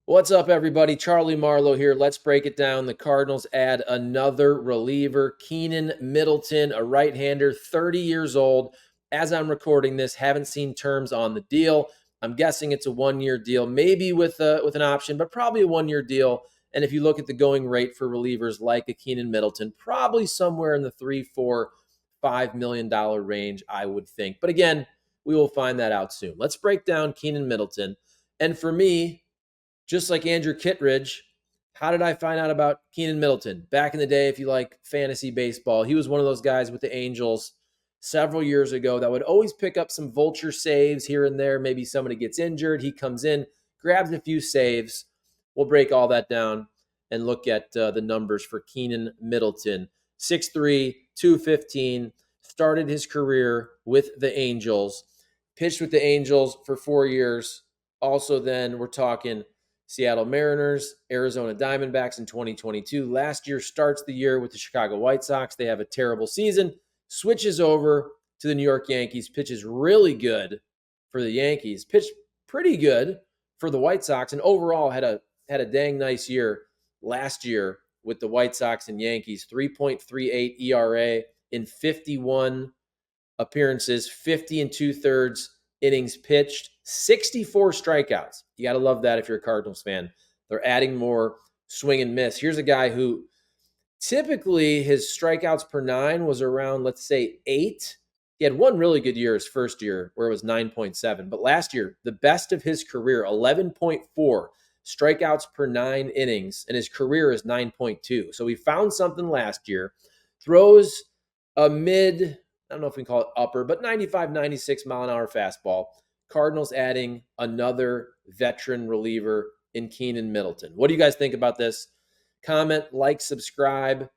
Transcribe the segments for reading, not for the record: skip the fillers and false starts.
What's up, everybody? Charlie Marlow here. Let's break it down. The Cardinals add another reliever, Keynan Middleton, a right-hander, 30 years old. As I'm recording this, haven't seen terms on the deal. I'm guessing it's a one-year deal, maybe with an option, but probably a one-year deal. And if you look at the going rate for relievers like a Keynan Middleton, probably somewhere in the $3, $4, $5 million range, I would think. But again, we will find that out soon. Let's break down Keynan Middleton. And for me, just like Andrew Kittredge, how did I find out about Keynan Middleton? Back in the day, if you like fantasy baseball, he was one of those guys with the Angels several years ago that would always pick up some vulture saves here and there. Maybe somebody gets injured. He comes in, grabs a few saves. We'll break all that down and look at the numbers for Keynan Middleton. 6'3", 215, started his career with the Angels, pitched with the Angels for 4 years. Also, then we're talking Seattle Mariners, Arizona Diamondbacks in 2022. Last year starts the year with the Chicago White Sox. They have a terrible season. Switches over to the New York Yankees. Pitches really good for the Yankees. Pitched pretty good for the White Sox, and overall had a dang nice year last year with the White Sox and Yankees. 3.38 ERA in 51 appearances, 50 and two-thirds innings pitched, 64 strikeouts. You got to love that if you're a Cardinals fan. They're adding more swing and miss. Here's a guy who typically his strikeouts per nine was around, let's say, 8. He had one really good year his first year where it was 9.7. But last year, the best of his career, 11.4 strikeouts per 9 innings, and his career is 9.2. So he found something last year, throws a mid, I don't know if we can call it upper, but 95, 96 mile an hour fastball. Cardinals adding another veteran reliever in Keynan Middleton. What do you guys think about this? Comment, like, subscribe.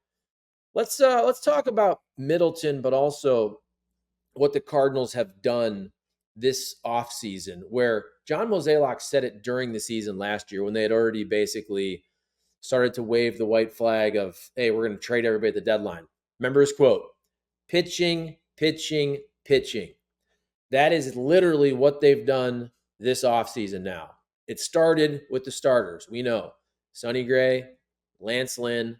Let's talk about Middleton, but also what the Cardinals have done this offseason, where John Mozeliak said it during the season last year when they had already basically started to wave the white flag of, hey, we're going to trade everybody at the deadline. Remember his quote, pitching, pitching, pitching. That is literally what they've done this offseason now. It started with the starters. We know Sonny Gray, Lance Lynn,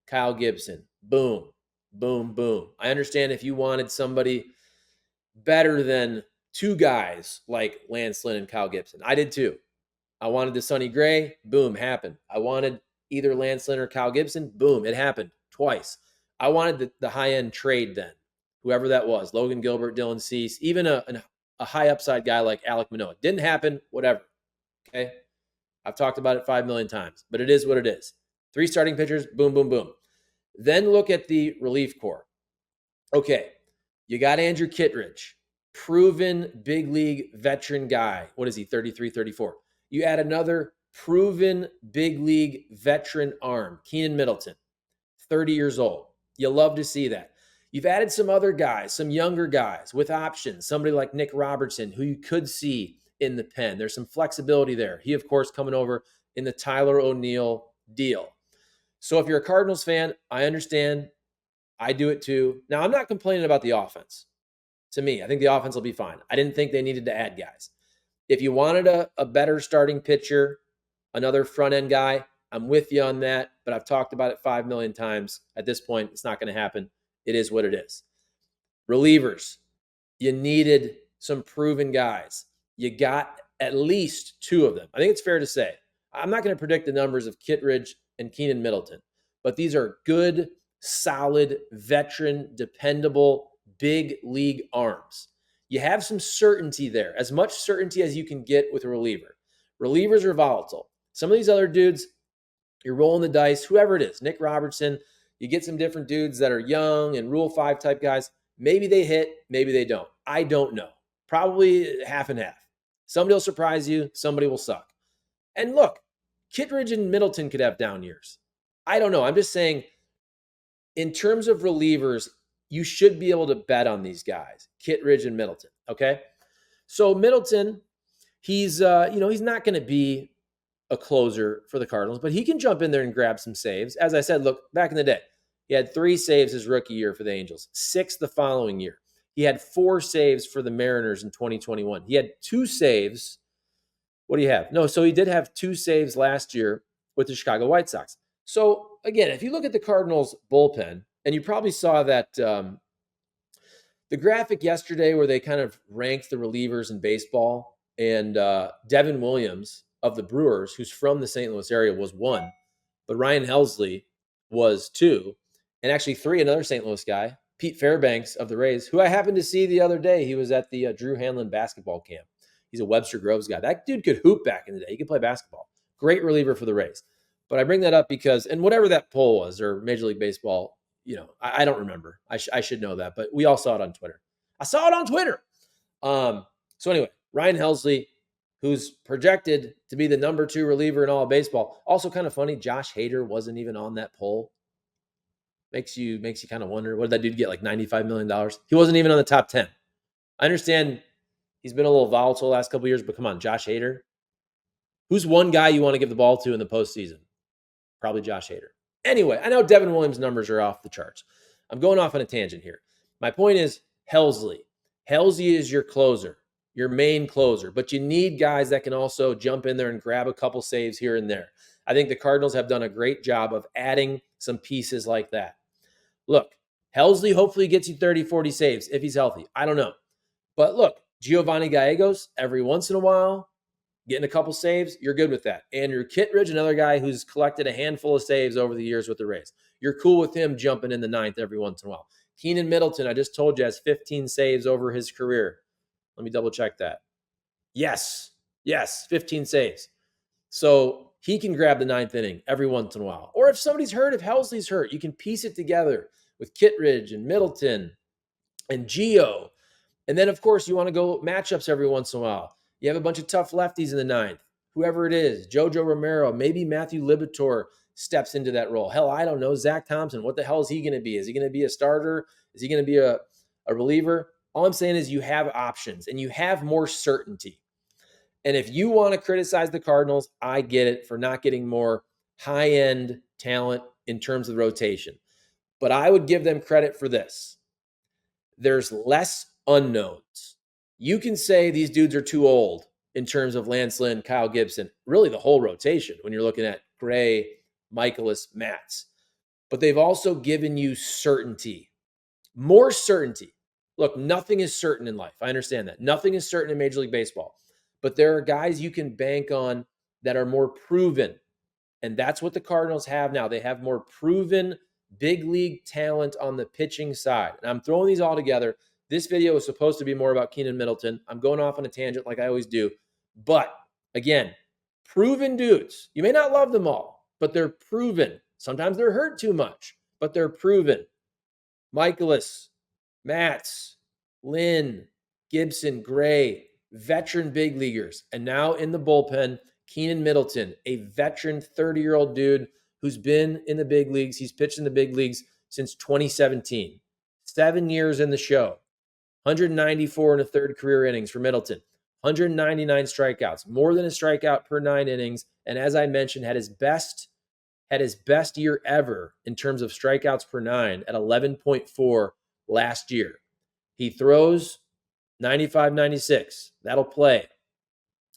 Kyle Gibson. Boom, boom, boom. I understand if you wanted somebody better than two guys like Lance Lynn and Kyle Gibson. I did too. I wanted the Sonny Gray. Boom, happened. I wanted either Lance Lynn or Kyle Gibson. Boom, it happened twice. I wanted the high-end trade then, whoever that was, Logan Gilbert, Dylan Cease, even a high upside guy like Alek Manoah. Didn't happen, whatever. Okay. I've talked about it 5 million times, but it is what it is. 3 starting pitchers, boom, boom, boom. Then look at the relief corps. Okay. You got Andrew Kittredge, proven big league veteran guy. What is he, 33, 34? You add another proven big league veteran arm, Keynan Middleton, 30 years old. You love to see that. You've added some other guys, some younger guys with options, somebody like Nick Robertson, who you could see in the pen. There's some flexibility there. He, of course, coming over in the Tyler O'Neill deal. So if you're a Cardinals fan, I understand. I do it too. Now, I'm not complaining about the offense. To me, I think the offense will be fine. I didn't think they needed to add guys. If you wanted a better starting pitcher, another front-end guy, I'm with you on that, but I've talked about it 5 million times. At this point, it's not going to happen. It is what it is. Relievers, you needed some proven guys. You got at least 2 of them. I think it's fair to say. I'm not going to predict the numbers of Kittredge and Keynan Middleton, but these are good, solid, veteran, dependable, big league arms. You have some certainty there, as much certainty as you can get with a reliever. Relievers are volatile. Some of these other dudes, you're rolling the dice, whoever it is, Nick Robertson, you get some different dudes that are young and Rule 5 type guys. Maybe they hit, maybe they don't. I don't know. Probably half and half. Somebody will surprise you, somebody will suck. And look, Kittredge and Middleton could have down years. I don't know. I'm just saying, in terms of relievers, you should be able to bet on these guys, Kittredge and Middleton, okay? So Middleton, he's not going to be a closer for the Cardinals, but he can jump in there and grab some saves. As I said, look, back in the day, he had 3 saves his rookie year for the Angels, 6 the following year. He had 4 saves for the Mariners in 2021. He had 2 saves What do you have? No, so he did have 2 saves last year with the Chicago White Sox. So again, if you look at the Cardinals bullpen, and you probably saw that the graphic yesterday where they kind of ranked the relievers in baseball, and Devin Williams of the Brewers, who's from the St. Louis area, was 1, but Ryan Helsley was 2, and actually 3, another St. Louis guy, Pete Fairbanks of the Rays, who I happened to see the other day. He was at the Drew Hanlon basketball camp. He's a Webster Groves guy. That dude could hoop back in the day. He could play basketball. Great reliever for the Rays. But I bring that up because, and whatever that poll was, or Major League Baseball, I don't remember. I should know that, but we all saw it on Twitter. I saw it on Twitter. So anyway, Ryan Helsley, who's projected to be the number 2 reliever in all of baseball. Also kind of funny, Josh Hader wasn't even on that poll. Makes you kind of wonder, what did that dude get, like $95 million? He wasn't even on the top 10. I understand he's been a little volatile the last couple of years, but come on, Josh Hader. Who's one guy you want to give the ball to in the postseason? Probably Josh Hader. Anyway, I know Devin Williams' numbers are off the charts. I'm going off on a tangent here. My point is Helsley. Helsley is your closer, your main closer, but you need guys that can also jump in there and grab a couple saves here and there. I think the Cardinals have done a great job of adding some pieces like that. Look, Helsley hopefully gets you 30, 40 saves if he's healthy. I don't know. But look, Giovanni Gallegos, every once in a while, getting a couple saves, you're good with that. Andrew Kittredge, another guy who's collected a handful of saves over the years with the Rays. You're cool with him jumping in the 9th every once in a while. Keynan Middleton, I just told you, has 15 saves over his career. Let me double check that. Yes, 15 saves. So he can grab the 9th inning every once in a while. Or if somebody's hurt, if Helsley's hurt, you can piece it together with Kittredge and Middleton and Gio. And then, of course, you want to go matchups every once in a while. You have a bunch of tough lefties in the 9th. Whoever it is, Jojo Romero, maybe Matthew Libator steps into that role. Hell, I don't know. Zach Thompson, what the hell is he going to be? Is he going to be a starter? Is he going to be a reliever? All I'm saying is you have options and you have more certainty. And if you want to criticize the Cardinals, I get it for not getting more high-end talent in terms of the rotation. But I would give them credit for this. There's less unknowns. You can say these dudes are too old in terms of Lance Lynn, Kyle Gibson, really the whole rotation when you're looking at Gray, Michaelis, Matz. But they've also given you certainty, more certainty. Look, nothing is certain in life. I understand that. Nothing is certain in Major League Baseball. But there are guys you can bank on that are more proven. And that's what the Cardinals have now. They have more proven big league talent on the pitching side. And I'm throwing these all together. This video is supposed to be more about Keynan Middleton. I'm going off on a tangent like I always do. But again, proven dudes. You may not love them all, but they're proven. Sometimes they're hurt too much, but they're proven. Michaelis, Matz, Lynn, Gibson, Gray, veteran big leaguers. And now in the bullpen, Keynan Middleton, a veteran 30-year-old dude who's been in the big leagues. He's pitched in the big leagues since 2017. 7 years in the show. 194 and a third career innings for Middleton. 199 strikeouts, more than a strikeout per 9 innings. And as I mentioned, had his best year ever in terms of strikeouts per 9 at 11.4 last year. He throws 95, 96. That'll play.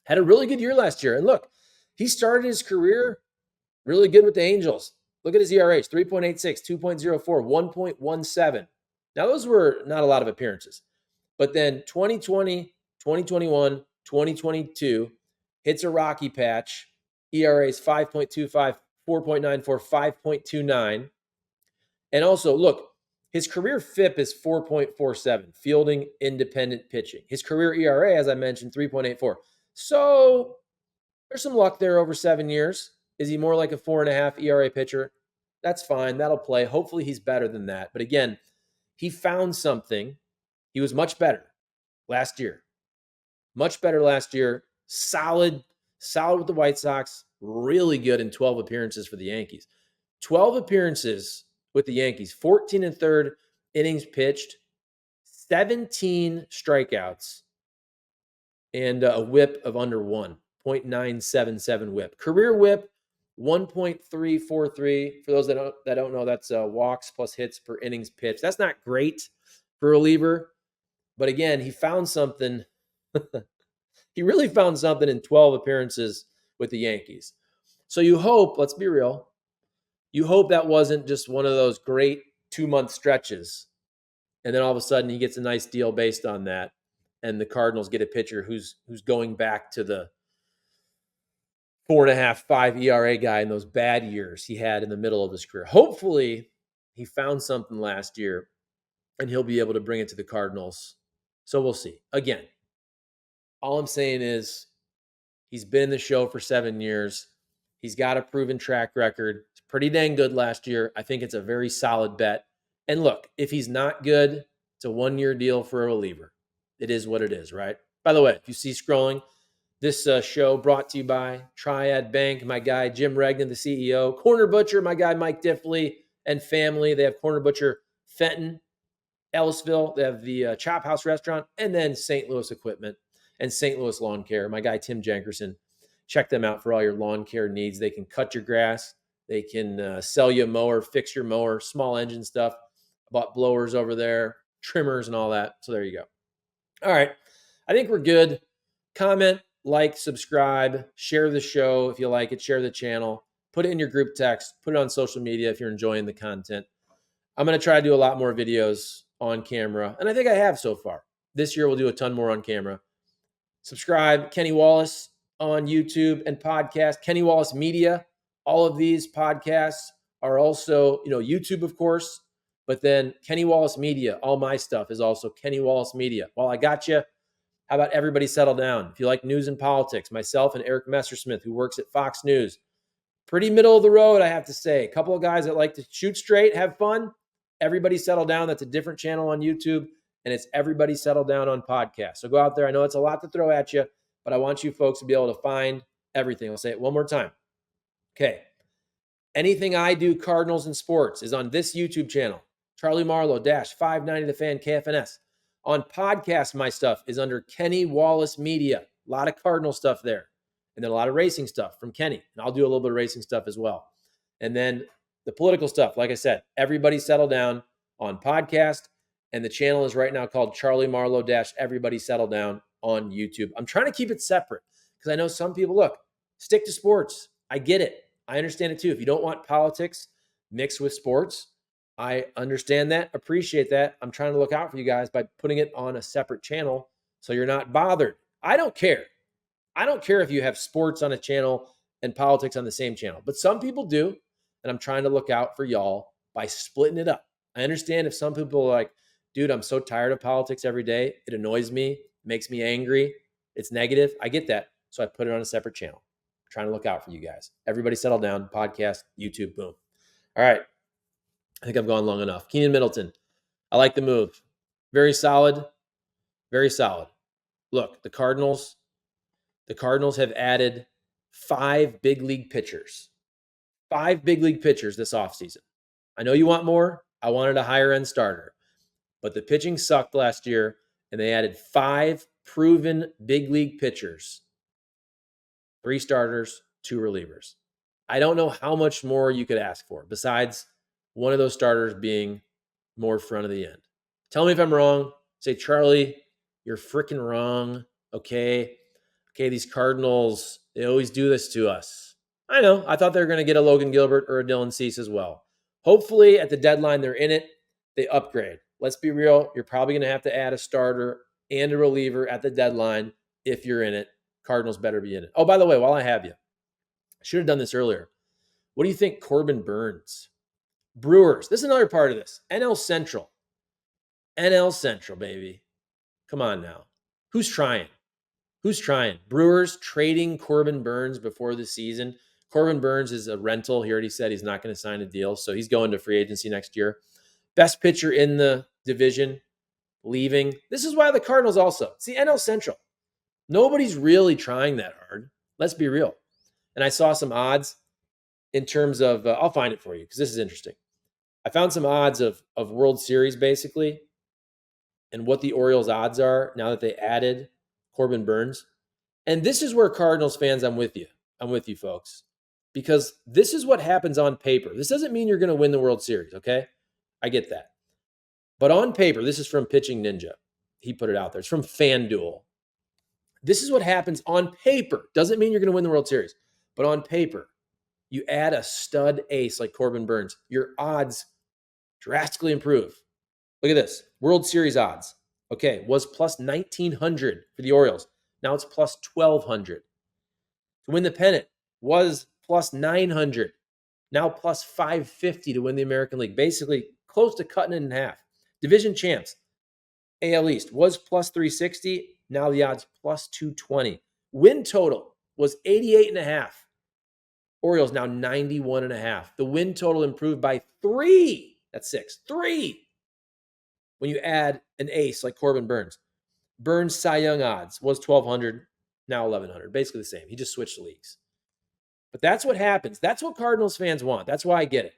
Had a really good year last year. And look, he started his career really good with the Angels. Look at his ERAs, 3.86, 2.04, 1.17. Now, those were not a lot of appearances. But then 2020, 2021, 2022, hits a rocky patch. ERAs 5.25, 4.94, 5.29. And also, look, his career FIP is 4.47, fielding independent pitching. His career ERA, as I mentioned, 3.84. So there's some luck there over 7 years. Is he more like a 4.5 ERA pitcher? That's fine. That'll play. Hopefully he's better than that. But again, he found something. He was much better last year. Much better last year. Solid with the White Sox. Really good in 12 appearances for the Yankees. 12 appearances with the Yankees. 14 and third innings pitched. 17 strikeouts. And a whip of under 1. 0.977 whip. Career whip, 1.343. For those that don't know, that's walks plus hits per innings pitched. That's not great for a reliever. But again, he found something. Give He really found something in 12 appearances with the Yankees. So you hope, let's be real, you hope that wasn't just one of those great 2-month stretches. And then all of a sudden he gets a nice deal based on that. And the Cardinals get a pitcher who's going back to the 4.5, 5 ERA guy in those bad years he had in the middle of his career. Hopefully he found something last year and he'll be able to bring it to the Cardinals. So we'll see. Again, all I'm saying is he's been in the show for 7 years. He's got a proven track record. It's pretty dang good last year. I think it's a very solid bet. And look, if he's not good, it's a 1-year deal for a reliever. It is what it is, right? By the way, if you see scrolling, this show brought to you by Triad Bank, my guy Jim Regnan, the CEO, Corner Butcher, my guy Mike Diffley, and family. They have Corner Butcher Fenton, Ellisville. They have the Chop House Restaurant, and then St. Louis Equipment and St. Louis Lawn Care. My guy Tim Jenkerson. Check them out for all your lawn care needs. They can cut your grass. They can sell you a mower, fix your mower, small engine stuff. I bought blowers over there, trimmers and all that. So there you go. All right. I think we're good. Comment, like, subscribe, share the show if you like it, share the channel, put it in your group text, put it on social media if you're enjoying the content. I'm going to try to do a lot more videos on camera, and I think I have so far. This year we'll do a ton more on camera. Subscribe, Kenny Wallace on YouTube and podcast, Kenny Wallace Media. All of these podcasts are also, YouTube, of course, but then Kenny Wallace Media. All my stuff is also Kenny Wallace Media. While I got you, how about everybody settle down? If you like news and politics, myself and Eric Messersmith, who works at Fox News, pretty middle of the road, I have to say. A couple of guys that like to shoot straight, have fun. Everybody settle down. That's a different channel on YouTube, and it's Everybody Settle Down on podcast. So go out there. I know it's a lot to throw at you, but I want you folks to be able to find everything. I'll say it one more time. Okay. Anything I do, Cardinals and sports, is on this YouTube channel, Charlie Marlow, 590 The Fan, KFNS. On podcast, my stuff is under Kenny Wallace Media. A lot of Cardinal stuff there. And then a lot of racing stuff from Kenny. And I'll do a little bit of racing stuff as well. And then the political stuff, like I said, Everybody Settle Down on podcast. And the channel is right now called Charlie Marlow Everybody Settle Down on YouTube. I'm trying to keep it separate because I know some people, look, stick to sports. I get it. I understand it too. If you don't want politics mixed with sports, I understand that, appreciate that. I'm trying to look out for you guys by putting it on a separate channel so you're not bothered. I don't care. I don't care if you have sports on a channel and politics on the same channel, but some people do. And I'm trying to look out for y'all by splitting it up. I understand if some people are like, dude, I'm so tired of politics every day. It annoys me, makes me angry. It's negative. I get that. So I put it on a separate channel. I'm trying to look out for you guys. Everybody settle down. Podcast, YouTube, boom. All right. I think I've gone long enough. Keynan Middleton. I like the move. Very solid. Very solid. Look, the Cardinals have added 5 big league pitchers. 5 big league pitchers this offseason. I know you want more. I wanted a higher end starter. But the pitching sucked last year, and they added 5 proven big league pitchers. 3 starters, 2 relievers. I don't know how much more you could ask for besides one of those starters being more front of the end. Tell me if I'm wrong. Say, Charlie, you're freaking wrong. Okay, these Cardinals, they always do this to us. I know. I thought they were going to get a Logan Gilbert or a Dylan Cease as well. Hopefully, at the deadline, they're in it. They upgrade. Let's be real. You're probably going to have to add a starter and a reliever at the deadline if you're in it. Cardinals better be in it. Oh, by the way, while I have you, I should have done this earlier. What do you think Corbin Burns? Brewers. This is another part of this. NL Central. NL Central, baby. Come on now. Who's trying? Brewers trading Corbin Burns before the season. Corbin Burns is a rental. He already said he's not going to sign a deal, so he's going to free agency next year. Best pitcher in the division, leaving. This is why the Cardinals also. It's the NL Central. Nobody's really trying that hard. Let's be real. And I saw some odds in terms of, I'll find it for you because this is interesting. I found some odds of World Series basically and what the Orioles odds are now that they added Corbin Burns. And this is where Cardinals fans, I'm with you. I'm with you, folks. Because this is what happens on paper. This doesn't mean you're going to win the World Series, okay? I get that. But on paper, this is from Pitching Ninja. He put it out there. It's from FanDuel. This is what happens on paper. Doesn't mean you're going to win the World Series, but on paper, you add a stud ace like Corbin Burnes, your odds drastically improve. Look at this. World Series odds. Okay, was plus 1,900 for the Orioles. Now it's plus 1,200. To win the pennant was plus 900. Now plus 550 to win the American League. Basically, close to cutting it in half. Division champs, AL East, was plus 360. Now the odds plus 220. Win total was 88.5. Orioles now 91.5. The win total improved by 3. That's 6. 3. When you add an ace like Corbin Burnes. Burnes' Cy Young odds was 1,200, now 1,100. Basically the same. He just switched leagues. But that's what happens. That's what Cardinals fans want. That's why I get it.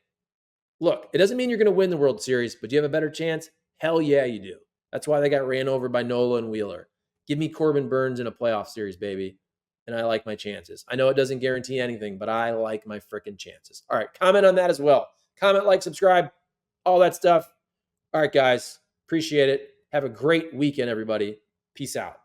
Look, it doesn't mean you're going to win the World Series, but do you have a better chance? Hell yeah, you do. That's why they got ran over by Nola and Wheeler. Give me Corbin Burnes in a playoff series, baby. And I like my chances. I know it doesn't guarantee anything, but I like my freaking chances. All right, comment on that as well. Comment, like, subscribe, all that stuff. All right, guys. Appreciate it. Have a great weekend, everybody. Peace out.